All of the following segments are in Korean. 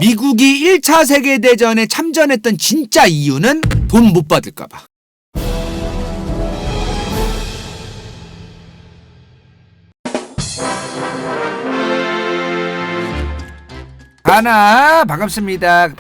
미국이 1차 세계대전에 참전했던 진짜 이유는 돈 못 받을까봐. 반갑습니다.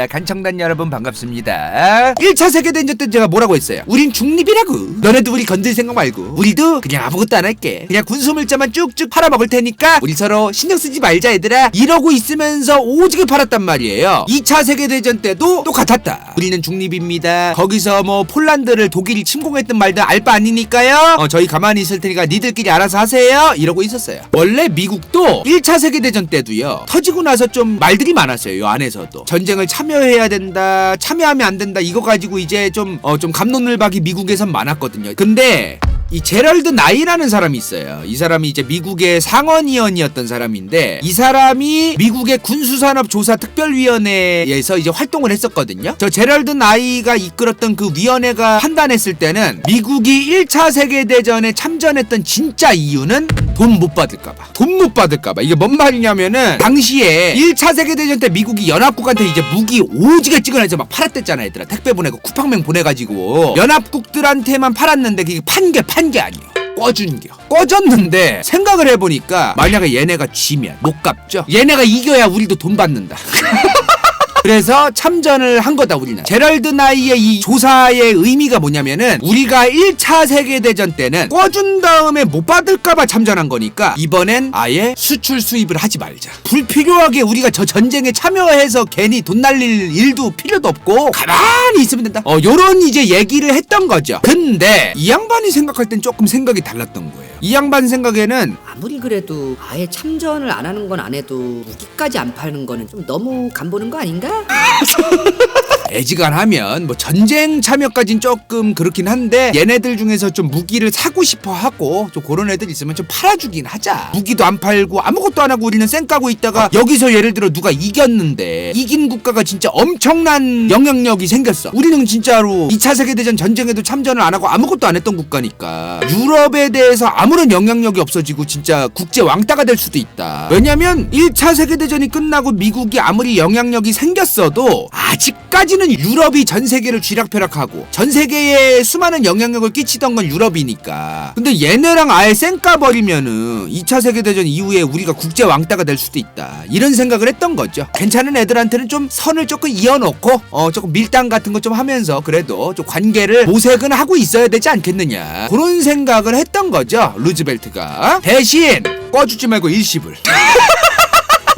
간청단 여러분 반갑습니다. 1차 세계대전 때 제가 뭐라고 했어요? 우린 중립이라고. 너네도 우리 건들 생각 말고 우리도 그냥 아무것도 안 할게. 그냥 군수물자만 쭉쭉 팔아먹을 테니까 우리 서로 신경 쓰지 말자 얘들아. 이러고 있으면서 오지게 팔았단 말이에요. 2차 세계대전 때도 똑같았다. 우리는 중립입니다. 거기서 뭐 폴란드를 독일이 침공했든 말든 알 바 아니니까요. 저희 가만히 있을 테니까 니들끼리 알아서 하세요. 이러고 있었어요. 원래 미국도 1차 세계대전 때도요. 터지고 나서 좀 말들이 많았어요. 요 안에서도 전쟁을 참여해야 된다, 참여하면 안 된다, 이거 가지고 이제 좀 갑론을박이 미국에선 많았거든요. 근데 이 제럴드 나이라는 사람이 있어요. 이 사람이 이제 미국의 상원의원이었던 사람인데, 이 사람이 미국의 군수산업조사특별위원회에서 이제 활동을 했었거든요. 저 제럴드 나이가 이끌었던 그 위원회가 판단했을 때는 미국이 1차 세계대전에 참전했던 진짜 이유는 돈 못 받을까봐. 돈 못 받을까봐. 이게 뭔 말이냐면은, 당시에 1차 세계대전 때 미국이 연합국한테 이제 무기 오지게 찍어내서 막 팔았댔잖아, 얘들아. 택배 보내고 쿠팡맹 보내가지고 연합국들한테만 팔았는데 그게 판 게 아니에요. 꺼졌는데 생각을 해보니까 만약에 얘네가 지면 못 갚죠. 얘네가 이겨야 우리도 돈 받는다. 그래서 참전을 한 거다, 우리는. 제럴드 나이의 이 조사의 의미가 뭐냐면은, 우리가 1차 세계대전 때는 꺼준 다음에 못 받을까봐 참전한 거니까 이번엔 아예 수출 수입을 하지 말자. 불필요하게 우리가 저 전쟁에 참여해서 괜히 돈 날릴 일도 필요도 없고 가만히 있으면 된다. 요런 이제 얘기를 했던 거죠. 근데 이 양반이 생각할 땐 조금 생각이 달랐던 거예요. 이 양반 생각에는 아무리 그래도 아예 참전을 안 하는 건 안 해도 무기까지 안 파는 거는 좀 너무 간보는 거 아닌가? 애지간하면 뭐 전쟁 참여까진 조금 그렇긴 한데, 얘네들 중에서 좀 무기를 사고 싶어 하고 좀 그런 애들 있으면 좀 팔아주긴 하자. 무기도 안 팔고 아무것도 안 하고 우리는 쌩 까고 있다가 여기서 예를 들어 누가 이겼는데, 이긴 국가가 진짜 엄청난 영향력이 생겼어. 우리는 진짜로 2차 세계대전 전쟁에도 참전을 안 하고 아무것도 안 했던 국가니까 유럽에 대해서 아무런 영향력이 없어지고 진짜 국제 왕따가 될 수도 있다. 왜냐면 1차 세계대전이 끝나고 미국이 아무리 영향력이 생겼어도 아직까지는 유럽이 전 세계를 쥐락펴락하고 전 세계에 수많은 영향력을 끼치던 건 유럽이니까. 근데 얘네랑 아예 쌩까버리면은 2차 세계대전 이후에 우리가 국제 왕따가 될 수도 있다, 이런 생각을 했던 거죠. 괜찮은 애들한테는 좀 선을 조금 이어놓고 조금 밀당 같은 거 좀 하면서 그래도 좀 관계를 모색은 하고 있어야 되지 않겠느냐, 그런 생각을 했던 거죠, 루즈벨트가. 대신 꺼주지 말고 일시불.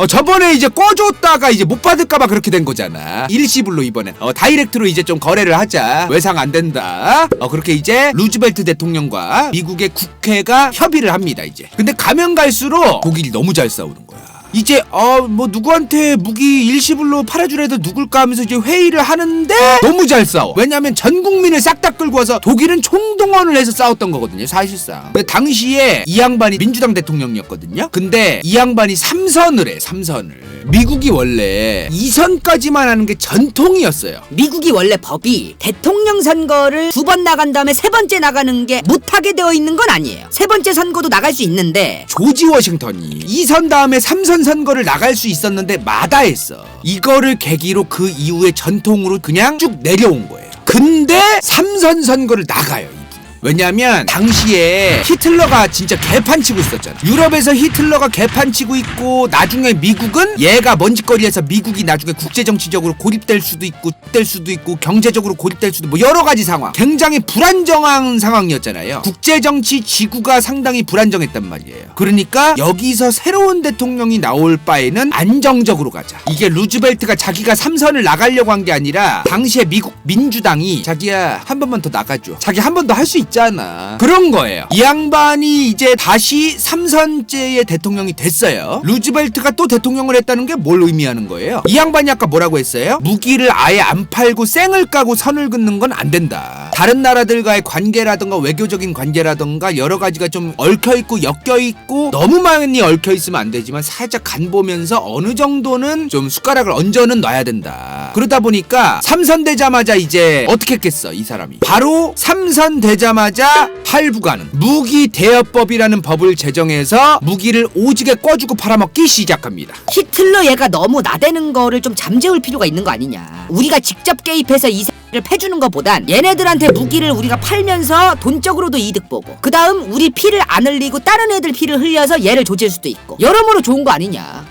저번에 이제 꺼줬다가 이제 못 받을까봐 그렇게 된 거잖아. 일시불로 이번엔 다이렉트로 이제 좀 거래를 하자. 외상 안 된다. 그렇게 이제 루즈벨트 대통령과 미국의 국회가 협의를 합니다, 이제. 근데 가면 갈수록 독일이 너무 잘 싸우는 거야. 이제 뭐 누구한테 무기 일시불로 팔아주래도 누굴까 하면서 이제 회의를 하는데 너무 잘 싸워. 왜냐면 전 국민을 싹 다 끌고 와서 독일은 총동원을 해서 싸웠던 거거든요, 사실상. 근데 당시에 이 양반이 민주당 대통령이었거든요. 근데 이 양반이 3선을 해, 3선을. 미국이 원래 2선까지만 하는 게 전통이었어요. 미국이 원래 법이 대통령 선거를 2번 나간 다음에 3번째 나가는 게 못하게 되어 있는 건 아니에요. 3번째 선거도 나갈 수 있는데, 조지 워싱턴이 2선 다음에 3선 선거를 나갈 수 있었는데 마다했어. 이거를 계기로 그 이후에 전통으로 그냥 쭉 내려온 거예요. 근데 3선 선거를 나가요, 이분이. 왜냐면 당시에 히틀러가 진짜 개판치고 있었잖아. 유럽에서 히틀러가 개판치고 있고, 나중에 미국은 얘가 먼지거리에서 미국이 나중에 국제정치적으로 고립될 수도 있고 경제적으로 고립될 수도, 뭐 여러가지 상황, 굉장히 불안정한 상황이었잖아요. 국제정치 지구가 상당히 불안정했단 말이에요. 그러니까 여기서 새로운 대통령이 나올 바에는 안정적으로 가자. 이게 루즈벨트가 자기가 3선을 나가려고 한 게 아니라, 당시에 미국 민주당이 자기야 한 번만 더 나가줘, 자기 한 번 더 할 수 있잖아, 그런 거예요. 이 양반이 이제 다시 3선째의 대통령이 됐어요. 루즈벨트가 또 대통령을 했다는 게 뭘 의미하는 거예요? 이 양반이 아까 뭐라고 했어요? 무기를 아예 안 팔고 쌩을 까고 선을 긋는 건 안 된다. 다른 나라들과의 관계라든가 외교적인 관계라든가 여러 가지가 좀 얽혀있고 엮여있고, 너무 많이 얽혀있으면 안 되지만 살짝 간 보면서 어느 정도는 좀 숟가락을 얹어는 놔야 된다. 그러다 보니까 삼선되자마자 이제 어떻게 했겠어 이 사람이. 바로 삼선되자마자 할부가능 무기 대여법이라는 법을 제정해서 무기를 오지게 꺼주고 팔아먹기 시작합니다. 히틀러 얘가 너무 나대는 거를 좀 잠재울 필요가 있는 거 아니냐. 우리가 직접 개입해서 이 를 패주는 것보단 얘네들한테 무기를 우리가 팔면서 돈적으로도 이득 보고 그 다음 우리 피를 안 흘리고 다른 애들 피를 흘려서 얘를 조질 수도 있고 여러모로 좋은 거 아니냐.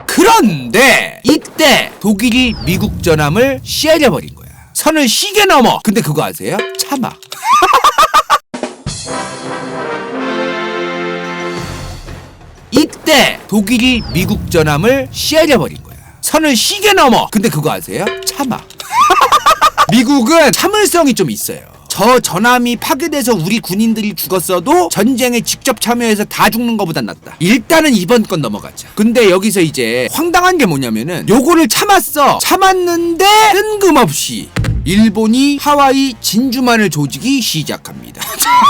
그런데 이때 독일이 미국 전함을 쉐려버린 거야. 선을 시계 넘어. 근데 그거 아세요? 참아. 이때 독일이 미국 전함을 쉐려버린 거야. 선을 시계 넘어. 근데 그거 아세요? 참아. 미국은 참을성이 좀 있어요. 저 전함이 파괴돼서 우리 군인들이 죽었어도 전쟁에 직접 참여해서 다 죽는 것보단 낫다. 일단은 이번 건 넘어가자. 근데 여기서 이제 황당한 게 뭐냐면은 요거를 참았는데 뜬금없이 일본이 하와이 진주만을 조지기 시작합니다.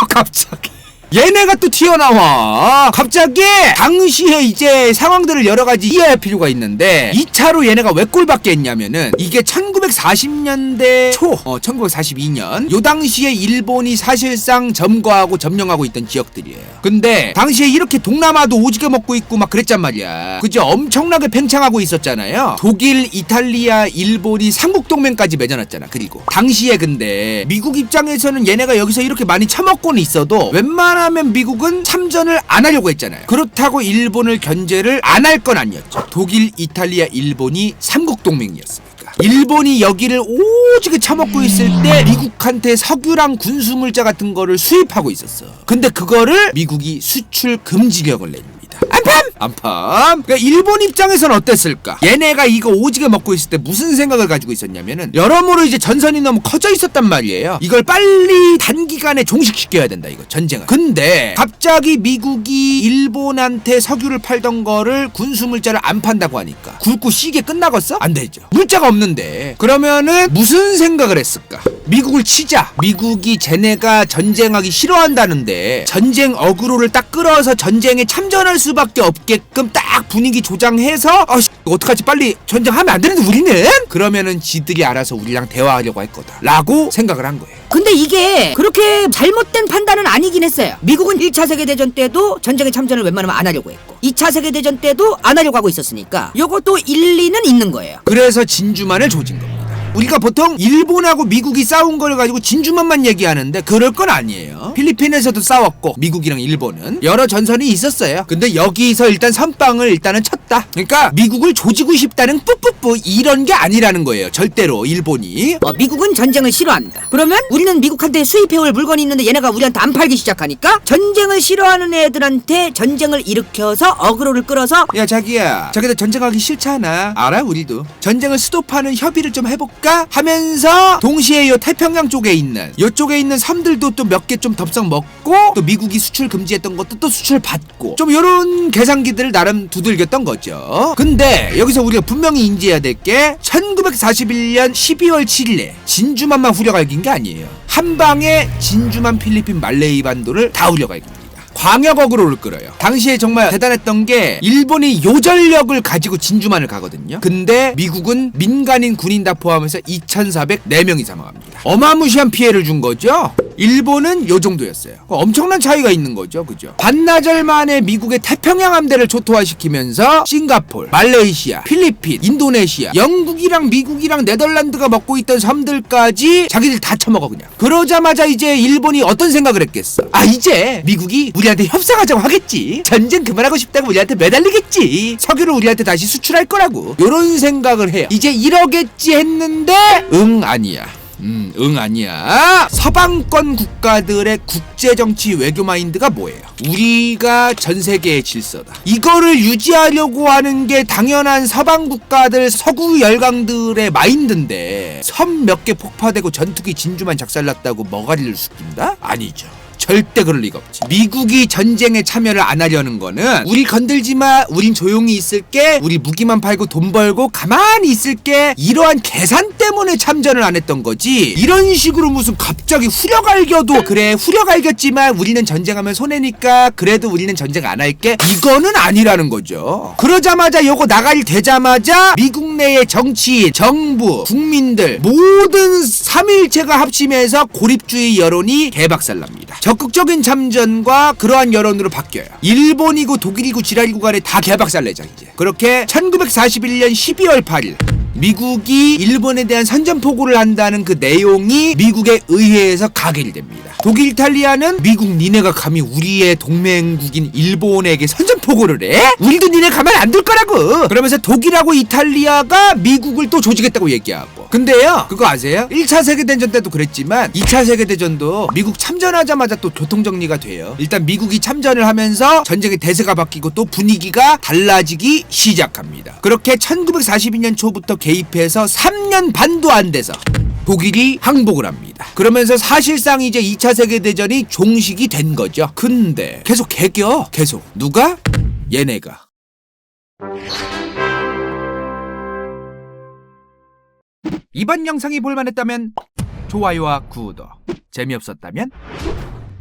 갑자기 얘네가 또 튀어나와. 갑자기 당시에 이제 상황들을 여러 가지 이해할 필요가 있는데 2차로 얘네가 왜 꼴받게 했냐면은 이게 1940년대 초 1942년 요 당시에 일본이 사실상 점거하고 점령하고 있던 지역들이에요. 근데 당시에 이렇게 동남아도 오지게 먹고 있고 막 그랬단 말이야. 그죠? 엄청나게 팽창하고 있었잖아요. 독일, 이탈리아, 일본이 삼국동맹까지 맺어놨잖아. 그리고 당시에 근데 미국 입장에서는 얘네가 여기서 이렇게 많이 처먹고는 있어도 웬만한 하면 미국은 참전을 안 하려고 했잖아요. 그렇다고 일본을 견제를 안 할 건 아니었죠. 독일, 이탈리아, 일본이 삼국동맹이었으니까. 일본이 여기를 오지게 처먹고 있을 때 미국한테 석유랑 군수물자 같은 거를 수입하고 있었어. 근데 그거를 미국이 수출 금지령을 냅니다. 안팜. 그러니까 일본 입장에서는 어땠을까? 얘네가 이거 오지게 먹고 있을 때 무슨 생각을 가지고 있었냐면은 여러모로 이제 전선이 너무 커져 있었단 말이에요. 이걸 빨리 단기간에 종식시켜야 된다 이거 전쟁을. 근데 갑자기 미국이 일본한테 석유를 팔던 거를 군수물자를 안 판다고 하니까 굵고 시게 끝나겠어? 안 되죠. 물자가 없는데. 그러면은 무슨 생각을 했을까? 미국을 치자. 미국이 쟤네가 전쟁하기 싫어한다는데 전쟁 어그로를 딱 끌어서 전쟁에 참전할 수밖에 없게끔 딱 분위기 조장해서 어떡하지 빨리 전쟁하면 안 되는데 우리는? 그러면은 지들이 알아서 우리랑 대화하려고 할 거다 라고 생각을 한 거예요. 근데 이게 그렇게 잘못된 판단은 아니긴 했어요. 미국은 1차 세계대전 때도 전쟁에 참전을 웬만하면 안 하려고 했고 2차 세계대전 때도 안 하려고 하고 있었으니까 요것도 일리는 있는 거예요. 그래서 진주만을 조진 겁니다. 우리가 보통 일본하고 미국이 싸운 걸 가지고 진주만만 얘기하는데 그럴 건 아니에요. 필리핀에서도 싸웠고 미국이랑 일본은 여러 전선이 있었어요. 근데 여기서 일단 선빵을 일단은 쳤다. 그러니까 미국을 조지고 싶다는 뿌뿌뿌 이런 게 아니라는 거예요. 절대로 일본이. 미국은 전쟁을 싫어한다. 그러면 우리는 미국한테 수입해올 물건이 있는데 얘네가 우리한테 안 팔기 시작하니까 전쟁을 싫어하는 애들한테 전쟁을 일으켜서 어그로를 끌어서 야 자기야 자기들 전쟁하기 싫잖아. 알아 우리도. 전쟁을 스톱하는 협의를 좀 해볼까? 하면서 동시에 요 태평양 쪽에 있는 요쪽에 있는 섬들도 또 몇 개 좀 덥석 먹고 또 미국이 수출 금지했던 것도 또 수출 받고 좀 요런 계산기들을 나름 두들겼던 거죠. 근데 여기서 우리가 분명히 인지해야 될 게 1941년 12월 7일에 진주만만 후려갈긴 게 아니에요. 한 방에 진주만 필리핀 말레이 반도를 다 후려갈깁니다. 광역 어그로를 끌어요. 당시에 정말 대단했던 게 일본이 요전력을 가지고 진주만을 가거든요. 근데 미국은 민간인 군인 다 포함해서 2,404명이 사망합니다. 어마무시한 피해를 준 거죠. 일본은 요 정도였어요. 엄청난 차이가 있는 거죠. 그죠? 반나절 만에 미국의 태평양 함대를 초토화시키면서 싱가폴, 말레이시아, 필리핀, 인도네시아, 영국이랑 미국이랑 네덜란드가 먹고 있던 섬들까지 자기들 다 처먹어 그냥. 그러자마자 이제 일본이 어떤 생각을 했겠어? 이제 미국이 우리한테 협상하자고 하겠지. 전쟁 그만하고 싶다고 우리한테 매달리겠지. 석유를 우리한테 다시 수출할 거라고. 요런 생각을 해요. 이제 이러겠지 했는데 아니야. 아니야. 서방권 국가들의 국제정치 외교 마인드가 뭐예요? 우리가 전 세계의 질서다. 이거를 유지하려고 하는 게 당연한 서방 국가들 서구 열강들의 마인드인데 섬 몇 개 폭파되고 전투기 진주만 작살났다고 머가리를 숙인다? 아니죠. 절대 그럴 리가 없지. 미국이 전쟁에 참여를 안 하려는 거는 우리 건들지 마. 우린 조용히 있을게. 우리 무기만 팔고 돈 벌고 가만히 있을게. 이러한 계산 때문에 참전을 안 했던 거지. 이런 식으로 무슨 갑자기 후려갈겨도 그래 후려갈겼지만 우리는 전쟁하면 손해니까 그래도 우리는 전쟁 안 할게. 이거는 아니라는 거죠. 그러자마자 요거 나갈 되자마자 미국 국내의 정치인, 정부, 국민들 모든 삼일체가 합심해서 고립주의 여론이 개박살납니다. 적극적인 참전과 그러한 여론으로 바뀌어요. 일본이고 독일이고 지랄이고 간에 다 개박살내죠 이제. 그렇게 1941년 12월 8일 미국이 일본에 대한 선전포고를 한다는 그 내용이 미국의 의회에서 가결됩니다. 독일, 이탈리아는 미국 니네가 감히 우리의 동맹국인 일본에게 선전포고를 해? 우리도 니네 가만 안 둘 거라고! 그러면서 독일하고 이탈리아가 미국을 또 조지겠다고 얘기하고. 근데요, 그거 아세요? 1차 세계대전 때도 그랬지만 2차 세계대전도 미국 참전하자마자 또 교통정리가 돼요. 일단 미국이 참전을 하면서 전쟁의 대세가 바뀌고 또 분위기가 달라지기 시작합니다. 그렇게 1942년 초부터 개입해서 3년 반도 안 돼서 독일이 항복을 합니다. 그러면서 사실상 이제 2차 세계대전이 종식이 된 거죠. 근데 계속 개겨. 계속. 누가? 얘네가. 이번 영상이 볼만했다면 좋아요와 구독. 재미없었다면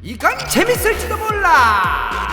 이건 재밌을지도 몰라.